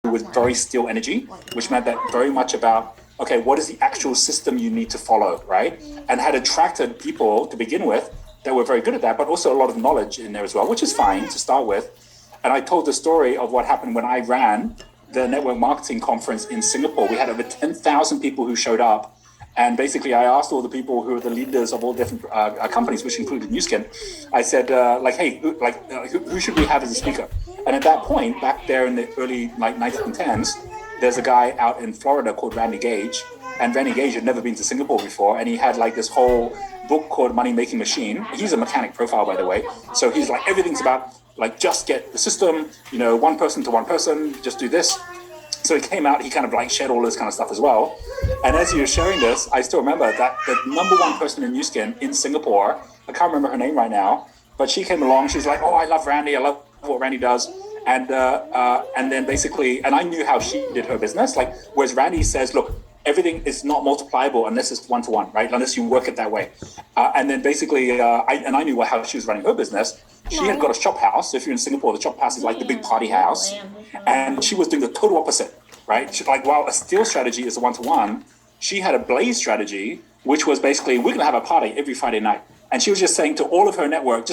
was very still energy, which meant that very much about, okay, what is the actual system you need to follow, right? And had attracted people to begin with that were very good at that, but also a lot of knowledge in there as well, which is fine to start with. And I told the story of what happened when I ran the network marketing conference in Singapore. We had over 10,000 people who showed up. And basically, I asked all the people who are the leaders of all different companies, which included Newskin. I said, hey, who should we have as a speaker? And at that point, back there in the early 1910s, there's a guy out in Florida called Randy Gage. And Randy Gage had never been to Singapore before. And he had this whole book called Money Making Machine. He's a mechanic profile, by the way. So he's everything's about just get the system, one person to one person, just do this. So he came out, he kind of shared all this kind of stuff as well. And as he was sharing this, I still remember that the number one person in Newskin in Singapore, I can't remember her name right now, but she came along, she's like, oh, I love Randy, I love what Randy does. And then basically, and I knew how she did her business, whereas Randy says, look, everything is not multipliable unless it's one-to-one, right? Unless you work it that way. And then basically, I knew how she was running her business. She had got a shop house. If you're in Singapore, the shop house is like the big party house. And she was doing the total opposite, right? While a steal strategy is a one-to-one, she had a blaze strategy, which was basically, we're going to have a party every Friday night. And she was just saying to all of her network,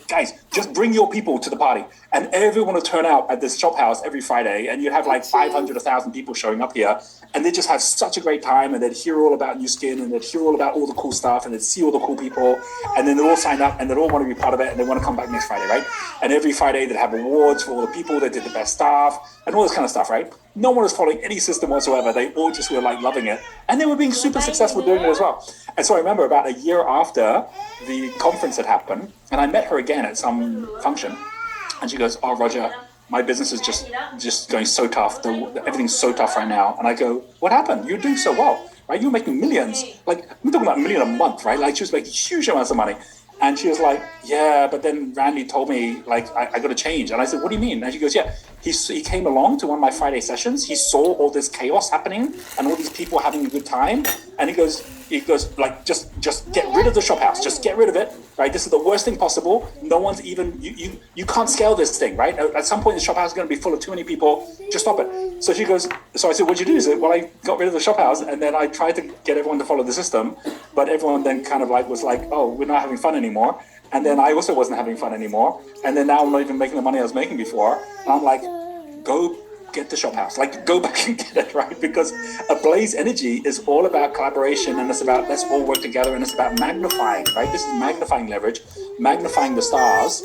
guys, just bring your people to the party. And everyone would turn out at this shop house every Friday. And you'd have 500, 1,000 people showing up here. And they'd just have such a great time. And they'd hear all about Newskin. And they'd hear all about all the cool stuff. And they'd see all the cool people. And then they'd all sign up. And they'd all want to be part of it. And they want to come back next Friday, right? And every Friday they'd have awards for all the people that did the best stuff. And all this kind of stuff, right? No one was following any system whatsoever. They all just were loving it. And they were being super successful doing it as well. And so I remember about a year after the conference had happened, and I met her again at some function. And she goes, oh, Roger, my business is just going so tough. Everything's so tough right now. And I go, what happened? You're doing so well, right? You're making millions. I'm talking about $1 million a month, right? She was making huge amounts of money. And she was like, yeah, but then Randy told me, I got to change. And I said, what do you mean? And she goes, yeah, he came along to one of my Friday sessions. He saw all this chaos happening and all these people having a good time. And he goes, just get rid of the shop house. Just get rid of it, right? This is the worst thing possible. No one's even, you can't scale this thing, right? At some point, the shop house is going to be full of too many people. Just stop it. So she goes, so I said, what'd you do? He said, well, I got rid of the shop house. And then I tried to get everyone to follow the system. But everyone then kind of was oh, we're not having fun anymore. And then I also wasn't having fun anymore. And then now I'm not even making the money I was making before. And I'm like, go get the shop house, go back and get it, right? Because a Blaze Energy is all about collaboration, and it's about let's all work together, and it's about magnifying, right? This is magnifying leverage, magnifying the stars.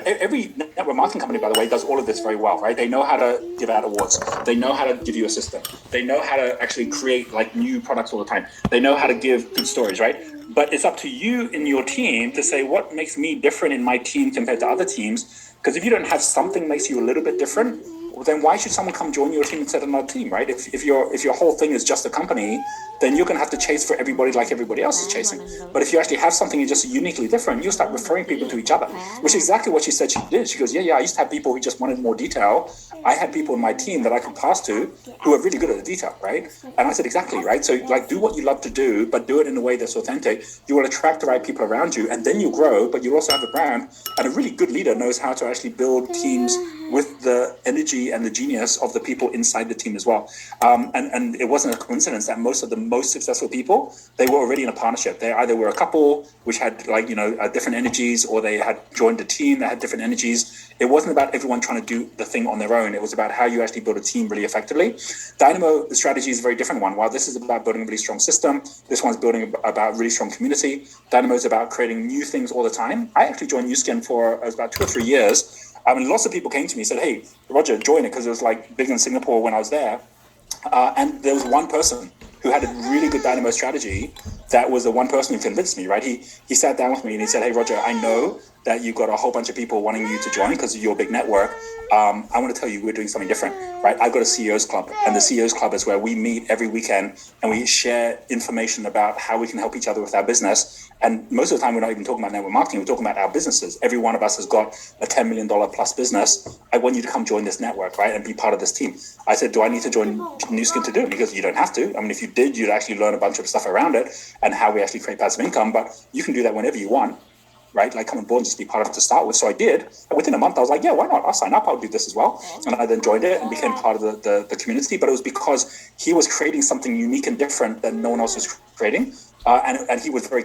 Every network marketing company, by the way, does all of this very well, right? They know how to give out awards. They know how to give you a system. They know how to actually create new products all the time. They know how to give good stories, right? But it's up to you and your team to say what makes me different in my team compared to other teams. Because if you don't have something that makes you a little bit different, well, then why should someone come join your team instead of another team, right? If your whole thing is just a company, then you're going to have to chase for everybody like everybody else is chasing. But if you actually have something that's just uniquely different, you'll start referring people to each other, which is exactly what she said she did. She goes, yeah, I used to have people who just wanted more detail. I had people in my team that I could pass to who are really good at the detail, right? And I said, exactly, right? So do what you love to do, but do it in a way that's authentic. You will attract the right people around you, and then you'll grow, but you'll also have a brand. And a really good leader knows how to actually build teams with the energy and the genius of the people inside the team as well. And it wasn't a coincidence that most of the most successful people, they were already in a partnership. They either were a couple which had different energies, or they had joined a team that had different energies. It wasn't about everyone trying to do the thing on their own. It was about how you actually build a team really effectively. Dynamo, the strategy is a very different one. While this is about building a really strong system, this one's building about really strong community. Dynamo is about creating new things all the time. I actually joined Newskin for about 2 or 3 years. Lots of people came to me and said, hey, Roger, join it, because it was big in Singapore when I was there. And there was one person who had a really good Dynamo strategy. That was the one person who convinced me, right? He sat down with me and he said, hey, Roger, I know that you've got a whole bunch of people wanting you to join because of your big network. I want to tell you we're doing something different, right? I've got a CEO's Club, and the CEO's Club is where we meet every weekend and we share information about how we can help each other with our business. And most of the time, we're not even talking about network marketing. We're talking about our businesses. Every one of us has got a $10 million plus business. I want you to come join this network, right? And be part of this team. I said, do I need to join Newskin to do it? Because you don't have to. I mean, if you did, you'd actually learn a bunch of stuff around it and how we actually create passive income. But you can do that whenever you want. right? Like come on board and just be part of it to start with. So I did. And within a month, I was like, yeah, why not? I'll sign up. I'll do this as well. And I then joined it and became part of the community. But it was because he was creating something unique and different that no one else was creating. And he was very